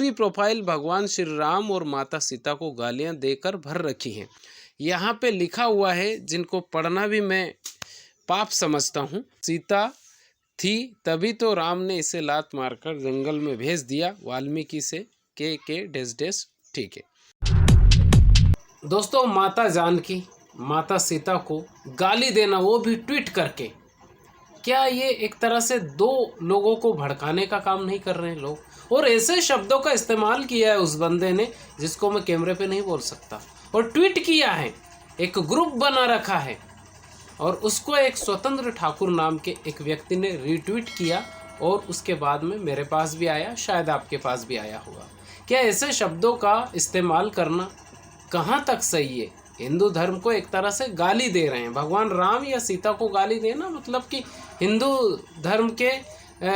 पूरी प्रोफाइल भगवान श्री राम और माता सीता को गालियां देकर भर रखी है। यहाँ पे लिखा हुआ है, जिनको पढ़ना भी मैं पाप समझता हूँ। सीता थी तभी तो राम ने इसे लात मारकर जंगल में भेज दिया। वाल्मीकि से के डेस डेस। ठीक है दोस्तों, माता जानकी माता सीता को गाली देना, वो भी ट्वीट करके, क्या ये एक तरह से दो लोगों को भड़काने का काम नहीं कर रहे हैं लोग? और ऐसे शब्दों का इस्तेमाल किया है उस बंदे ने जिसको मैं कैमरे पे नहीं बोल सकता, और ट्वीट किया है, एक ग्रुप बना रखा है, और उसको एक स्वतंत्र ठाकुर नाम के एक व्यक्ति ने रीट्वीट किया, और उसके बाद में मेरे पास भी आया, शायद आपके पास भी आया होगा। क्या ऐसे शब्दों का इस्तेमाल करना कहाँ तक सही है? हिंदू धर्म को एक तरह से गाली दे रहे हैं। भगवान राम या सीता को गाली देना मतलब कि हिंदू धर्म के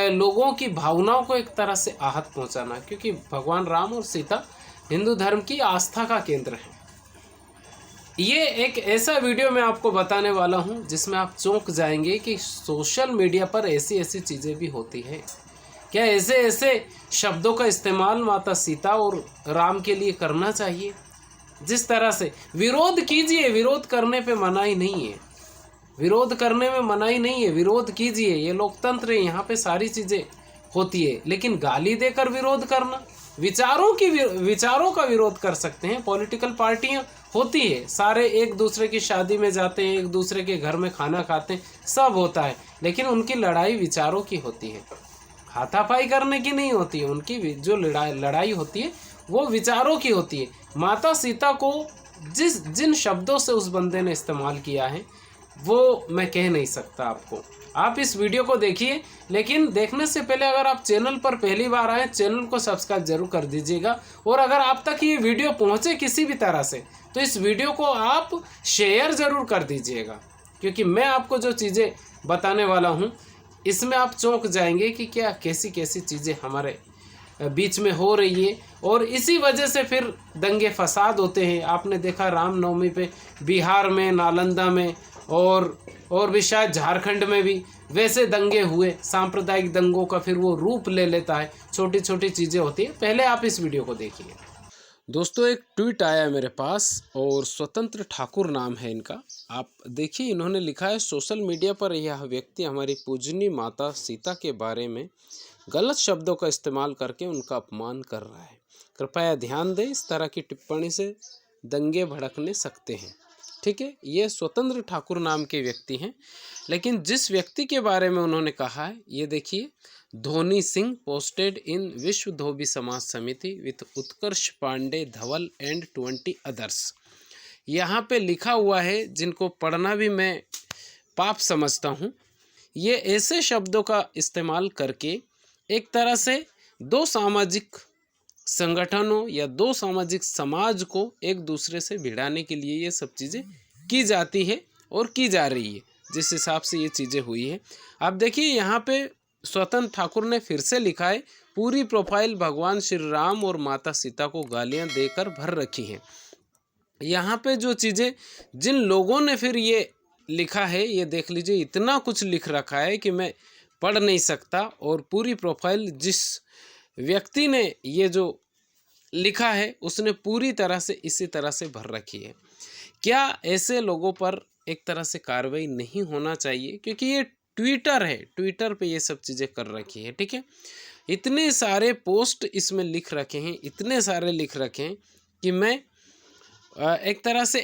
लोगों की भावनाओं को एक तरह से आहत पहुंचाना, क्योंकि भगवान राम और सीता हिंदू धर्म की आस्था का केंद्र है। ये एक ऐसा वीडियो मैं आपको बताने वाला हूं जिसमें आप चौंक जाएंगे कि सोशल मीडिया पर ऐसी ऐसी चीज़ें भी होती हैं। क्या ऐसे ऐसे शब्दों का इस्तेमाल माता सीता और राम के लिए करना चाहिए? जिस तरह से विरोध कीजिए, विरोध करने पे मनाही नहीं है, विरोध करने में मनाही नहीं है, विरोध कीजिए, ये लोकतंत्र है, यहाँ पे सारी चीज़ें होती है। लेकिन गाली देकर विरोध करना, विचारों का विरोध कर सकते हैं। पॉलिटिकल पार्टियां होती है, सारे एक दूसरे की शादी में जाते हैं, एक दूसरे के घर में खाना खाते हैं, सब होता है, लेकिन उनकी लड़ाई विचारों की होती है, हाथापाई करने की नहीं होती है। उनकी जो लड़ाई होती है वो विचारों की होती है। माता सीता को जिन शब्दों से उस बंदे ने इस्तेमाल किया है वो मैं कह नहीं सकता आपको। आप इस वीडियो को देखिए, लेकिन देखने से पहले अगर आप चैनल पर पहली बार आए, चैनल को सब्सक्राइब जरूर कर दीजिएगा। और अगर आप तक ये वीडियो पहुंचे किसी भी तरह से, तो इस वीडियो को आप शेयर ज़रूर कर दीजिएगा, क्योंकि मैं आपको जो चीज़ें बताने वाला हूँ इसमें आप चौंक जाएंगे कि क्या कैसी कैसी चीज़ें हमारे बीच में हो रही है। और इसी वजह से फिर दंगे फसाद होते हैं। आपने देखा रामनवमी पे बिहार में, नालंदा में और भी शायद झारखंड में भी वैसे दंगे हुए। सांप्रदायिक दंगों का फिर वो रूप ले लेता है, छोटी छोटी चीज़ें होती है। पहले आप इस वीडियो को देखिए। दोस्तों, एक ट्वीट आया है मेरे पास, और स्वतंत्र ठाकुर नाम है इनका। आप देखिए, इन्होंने लिखा है, सोशल मीडिया पर यह व्यक्ति हमारी पूजनीय माता सीता के बारे में गलत शब्दों का इस्तेमाल करके उनका अपमान कर रहा है। कृपया ध्यान दें, इस तरह की टिप्पणी से दंगे भड़कने सकते हैं। ठीक है, ये स्वतंत्र ठाकुर नाम के व्यक्ति हैं, लेकिन जिस व्यक्ति के बारे में उन्होंने कहा है, ये देखिए, धोनी सिंह पोस्टेड इन विश्व धोबी समाज समिति with Utkarsh Pandey Dhawal and 20 others. यहाँ पे लिखा हुआ है, जिनको पढ़ना भी मैं पाप समझता हूँ। ये ऐसे शब्दों का इस्तेमाल करके एक तरह से दो सामाजिक संगठनों या दो सामाजिक समाज को एक दूसरे से भिड़ाने के लिए ये सब चीज़ें की जाती है और की जा रही है। जिस हिसाब से ये चीज़ें हुई है, आप देखिए, यहाँ पे स्वतंत्र ठाकुर ने फिर से लिखा है, पूरी प्रोफाइल भगवान श्री राम और माता सीता को गालियाँ देकर भर रखी है। यहाँ पे जो चीज़ें जिन लोगों ने फिर ये लिखा है, ये देख लीजिए, इतना कुछ लिख रखा है कि मैं पढ़ नहीं सकता। और पूरी प्रोफाइल जिस व्यक्ति ने ये जो लिखा है उसने पूरी तरह से इसी तरह से भर रखी है। क्या ऐसे लोगों पर एक तरह से कार्रवाई नहीं होना चाहिए? क्योंकि ये ट्विटर है, ट्विटर पे ये सब चीज़ें कर रखी है। ठीक है, इतने सारे पोस्ट इसमें लिख रखे हैं, इतने सारे लिख रखे हैं कि मैं एक तरह से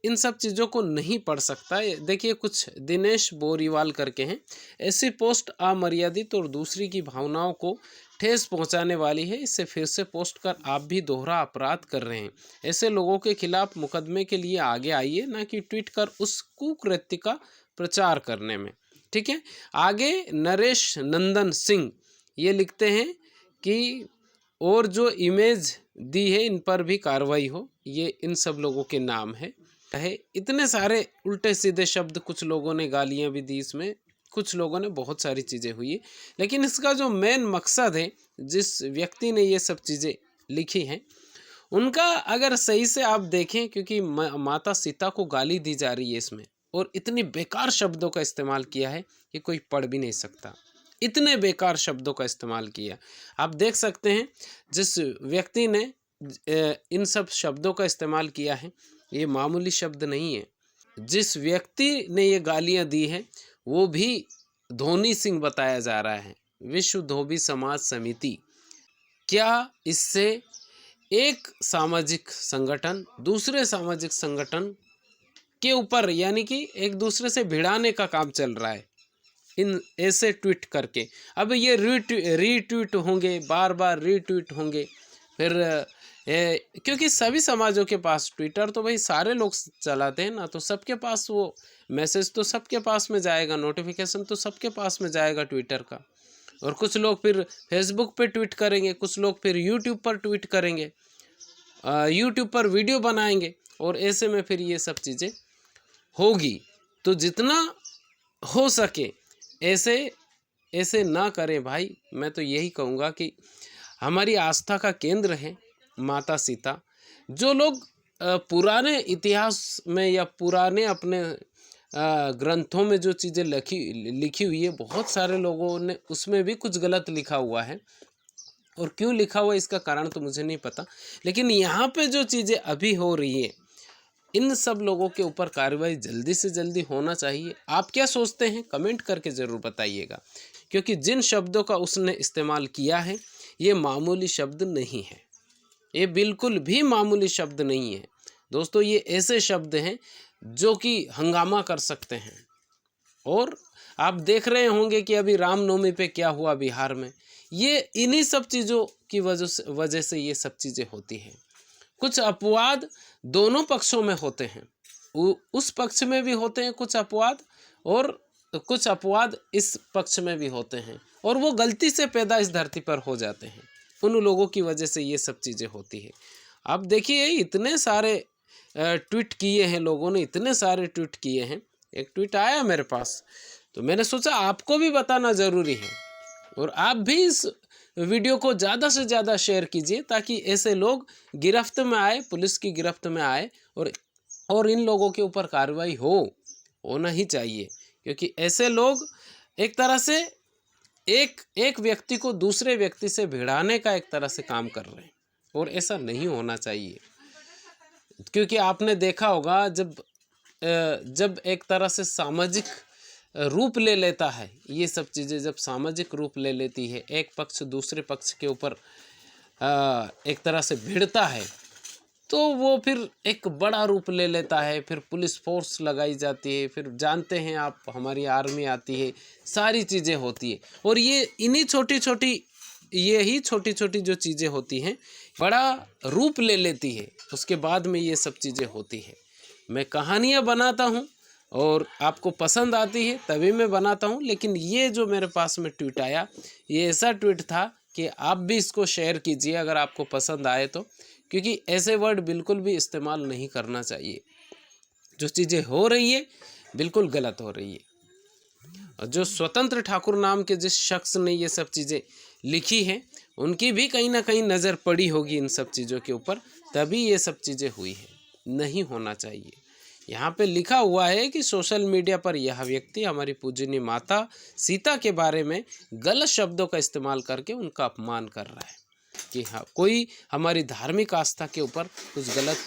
इन सब चीज़ों को नहीं पढ़ सकता। देखिए, कुछ दिनेश बोरीवाल करके हैं, ऐसी पोस्ट अमर्यादित और दूसरी की भावनाओं को ठेस पहुंचाने वाली है। इसे फिर से पोस्ट कर आप भी दोहरा अपराध कर रहे हैं। ऐसे लोगों के खिलाफ मुकदमे के लिए आगे आइए, ना कि ट्वीट कर उस कुकृत्य का प्रचार करने में। ठीक है, आगे नरेश नंदन सिंह ये लिखते हैं कि और जो इमेज दी है इन पर भी कार्रवाई हो। ये इन सब लोगों के नाम है। इतने सारे उल्टे सीधे शब्द, कुछ लोगों ने गालियां भी दी इसमें, कुछ लोगों ने, बहुत सारी चीज़ें हुई है। लेकिन इसका जो मेन मकसद है, जिस व्यक्ति ने ये सब चीज़ें लिखी हैं, उनका अगर सही से आप देखें, क्योंकि माता सीता को गाली दी जा रही है इसमें, और इतनी बेकार शब्दों का इस्तेमाल किया है कि कोई पढ़ भी नहीं सकता। इतने बेकार शब्दों का इस्तेमाल किया। आप देख सकते हैं जिस व्यक्ति ने इन सब शब्दों का इस्तेमाल किया है, ये मामूली शब्द नहीं है। जिस व्यक्ति ने ये गालियां दी हैं वो भी धोनी सिंह बताया जा रहा है, विश्व धोबी समाज समिति। क्या इससे एक सामाजिक संगठन दूसरे सामाजिक संगठन के ऊपर यानी कि एक दूसरे से भिड़ाने का काम चल रहा है इन ऐसे ट्वीट करके। अब ये रीट्वीट होंगे, बार बार रीट्वीट होंगे, फिर क्योंकि सभी समाजों के पास ट्विटर तो भाई सारे लोग चलाते हैं ना, तो सबके पास वो मैसेज तो सबके पास में जाएगा, नोटिफिकेशन तो सबके पास में जाएगा ट्विटर का। और कुछ लोग फिर फेसबुक पे ट्वीट करेंगे, कुछ लोग फिर यूट्यूब पर ट्वीट करेंगे, यूट्यूब पर वीडियो बनाएंगे, और ऐसे में फिर ये सब चीज़ें होगी। तो जितना हो सके ऐसे ना करें भाई। मैं तो यही कहूँगा कि हमारी आस्था का केंद्र है माता सीता। जो लोग पुराने इतिहास में या पुराने अपने ग्रंथों में जो चीज़ें लिखी हुई है, बहुत सारे लोगों ने उसमें भी कुछ गलत लिखा हुआ है, और क्यों लिखा हुआ है इसका कारण तो मुझे नहीं पता। लेकिन यहाँ पे जो चीज़ें अभी हो रही है, इन सब लोगों के ऊपर कार्रवाई जल्दी से जल्दी होना चाहिए। आप क्या सोचते हैं कमेंट करके ज़रूर बताइएगा, क्योंकि जिन शब्दों का उसने इस्तेमाल किया है ये मामूली शब्द नहीं है, ये बिल्कुल भी मामूली शब्द नहीं है दोस्तों। ये ऐसे शब्द हैं जो कि हंगामा कर सकते हैं। और आप देख रहे होंगे कि अभी रामनवमी पे क्या हुआ बिहार में। ये इन्हीं सब चीज़ों की वजह से ये सब चीज़ें होती हैं। कुछ अपवाद दोनों पक्षों में होते हैं, उस पक्ष में भी होते हैं कुछ अपवाद, और कुछ अपवाद इस पक्ष में भी होते हैं, और वो गलती से पैदा इस धरती पर हो जाते हैं। उन लोगों की वजह से ये सब चीज़ें होती है। आप देखिए इतने सारे ट्वीट किए हैं लोगों ने, इतने सारे ट्वीट किए हैं। एक ट्वीट आया मेरे पास तो मैंने सोचा आपको भी बताना ज़रूरी है, और आप भी इस वीडियो को ज़्यादा से ज़्यादा शेयर कीजिए ताकि ऐसे लोग गिरफ्त में आए, पुलिस की गिरफ्त में आए, और इन लोगों के ऊपर कार्रवाई होना ही चाहिए। क्योंकि ऐसे लोग एक तरह से एक व्यक्ति को दूसरे व्यक्ति से भिड़ाने का एक तरह से काम कर रहे हैं, और ऐसा नहीं होना चाहिए। क्योंकि आपने देखा होगा जब एक तरह से सामाजिक रूप ले लेता है, ये सब चीज़ें जब सामाजिक रूप ले लेती है, एक पक्ष दूसरे पक्ष के ऊपर एक तरह से भिड़ता है, तो वो फिर एक बड़ा रूप ले लेता है। फिर पुलिस फोर्स लगाई जाती है, फिर जानते हैं आप हमारी आर्मी आती है, सारी चीज़ें होती है। और ये इन्हीं यही छोटी छोटी जो चीज़ें होती हैं बड़ा रूप ले लेती है, उसके बाद में ये सब चीज़ें होती है। मैं कहानियाँ बनाता हूँ और आपको पसंद आती है तभी मैं बनाता हूँ, लेकिन ये जो मेरे पास में ट्वीट आया, ये ऐसा ट्वीट था कि आप भी इसको शेयर कीजिए अगर आपको पसंद आए तो, क्योंकि ऐसे वर्ड बिल्कुल भी इस्तेमाल नहीं करना चाहिए। जो चीज़ें हो रही है बिल्कुल गलत हो रही है। और जो स्वतंत्र ठाकुर नाम के जिस शख्स ने ये सब चीज़ें लिखी हैं, उनकी भी कहीं ना कहीं नज़र पड़ी होगी इन सब चीज़ों के ऊपर, तभी ये सब चीज़ें हुई हैं। नहीं होना चाहिए। यहाँ पे लिखा हुआ है कि सोशल मीडिया पर यह व्यक्ति हमारी पूजनीय माता सीता के बारे में गलत शब्दों का इस्तेमाल करके उनका अपमान कर रहा है, कि हाँ कोई हमारी धार्मिक आस्था के ऊपर कुछ गलत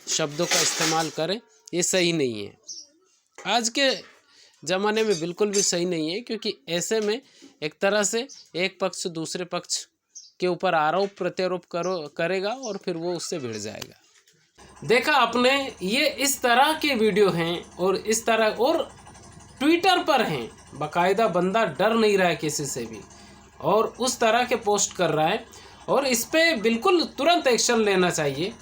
शब्दों का इस्तेमाल करे, ये सही नहीं है। आज के ज़माने में बिल्कुल भी सही नहीं है, क्योंकि ऐसे में एक तरह से एक पक्ष दूसरे पक्ष के ऊपर आरोप प्रत्यारोप करेगा और फिर वो उससे भिड़ जाएगा। देखा आपने, ये इस तरह के वीडियो हैं और इस तरह, और ट्विटर पर हैं, बाकायदा बंदा डर नहीं रहा है किसी से भी, और उस तरह के पोस्ट कर रहा है, और इस पर बिल्कुल तुरंत एक्शन लेना चाहिए,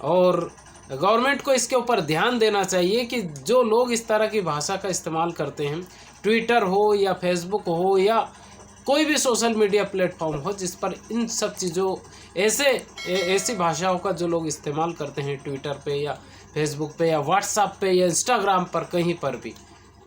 और गवर्नमेंट को इसके ऊपर ध्यान देना चाहिए कि जो लोग इस तरह की भाषा का इस्तेमाल करते हैं, ट्विटर हो या फेसबुक हो या कोई भी सोशल मीडिया प्लेटफॉर्म हो जिस पर इन सब चीज़ों ऐसी भाषाओं का जो लोग इस्तेमाल करते हैं ट्विटर पे या फेसबुक पे या व्हाट्सएप पे या इंस्टाग्राम पर, कहीं पर भी,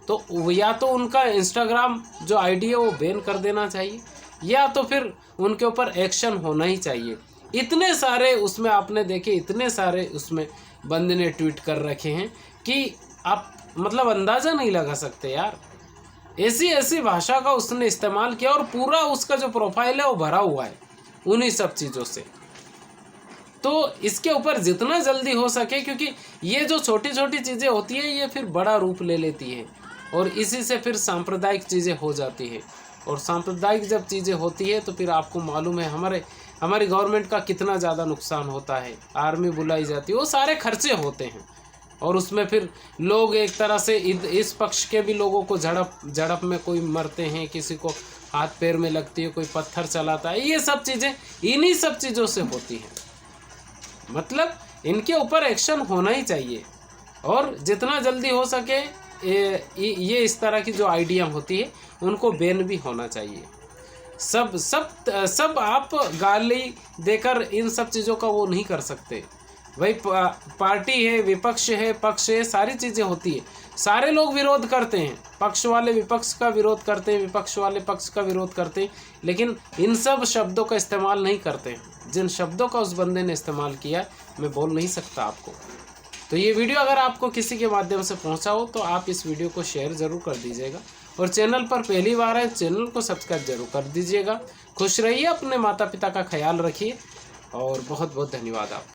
तो या तो उनका इंस्टाग्राम जो आईडी है वो बैन कर देना चाहिए, या तो फिर उनके ऊपर एक्शन होना ही चाहिए। इतने सारे उसमें आपने देखे, इतने सारे उसमें बंदे ने ट्वीट कर रखे हैं कि आप मतलब अंदाज़ा नहीं लगा सकते यार। ऐसी ऐसी भाषा का उसने इस्तेमाल किया और पूरा उसका जो प्रोफाइल है वो भरा हुआ है उन्हीं सब चीज़ों से। तो इसके ऊपर जितना जल्दी हो सके, क्योंकि ये जो छोटी छोटी चीज़ें होती है ये फिर बड़ा रूप ले लेती है और इसी से फिर सांप्रदायिक चीज़ें हो जाती है। और सांप्रदायिक जब चीज़ें होती है तो फिर आपको मालूम है हमारी गवर्नमेंट का कितना ज़्यादा नुकसान होता है। आर्मी बुलाई जाती है, वो सारे खर्चे होते हैं और उसमें फिर लोग एक तरह से इस पक्ष के भी लोगों को झड़प में कोई मरते हैं, किसी को हाथ पैर में लगती है, कोई पत्थर चलाता है। ये सब चीज़ें इन्हीं सब चीज़ों से होती हैं। मतलब इनके ऊपर एक्शन होना ही चाहिए और जितना जल्दी हो सके ये इस तरह की जो आइडिया होती है उनको बैन भी होना चाहिए। सब आप गाली देकर इन सब चीज़ों का वो नहीं कर सकते भाई। पार्टी है, विपक्ष है, पक्ष है, सारी चीज़ें होती है। सारे लोग विरोध करते हैं, पक्ष वाले विपक्ष का विरोध करते हैं, विपक्ष वाले पक्ष का विरोध करते हैं, लेकिन इन सब शब्दों का इस्तेमाल नहीं करते हैं। जिन शब्दों का उस बंदे ने इस्तेमाल किया मैं बोल नहीं सकता आपको। तो ये वीडियो अगर आपको किसी के माध्यम से पहुंचा हो तो आप इस वीडियो को शेयर ज़रूर कर दीजिएगा और चैनल पर पहली बार है चैनल को सब्सक्राइब जरूर कर दीजिएगा। खुश रहिए, अपने माता पिता का ख्याल रखिए और बहुत बहुत धन्यवाद आप।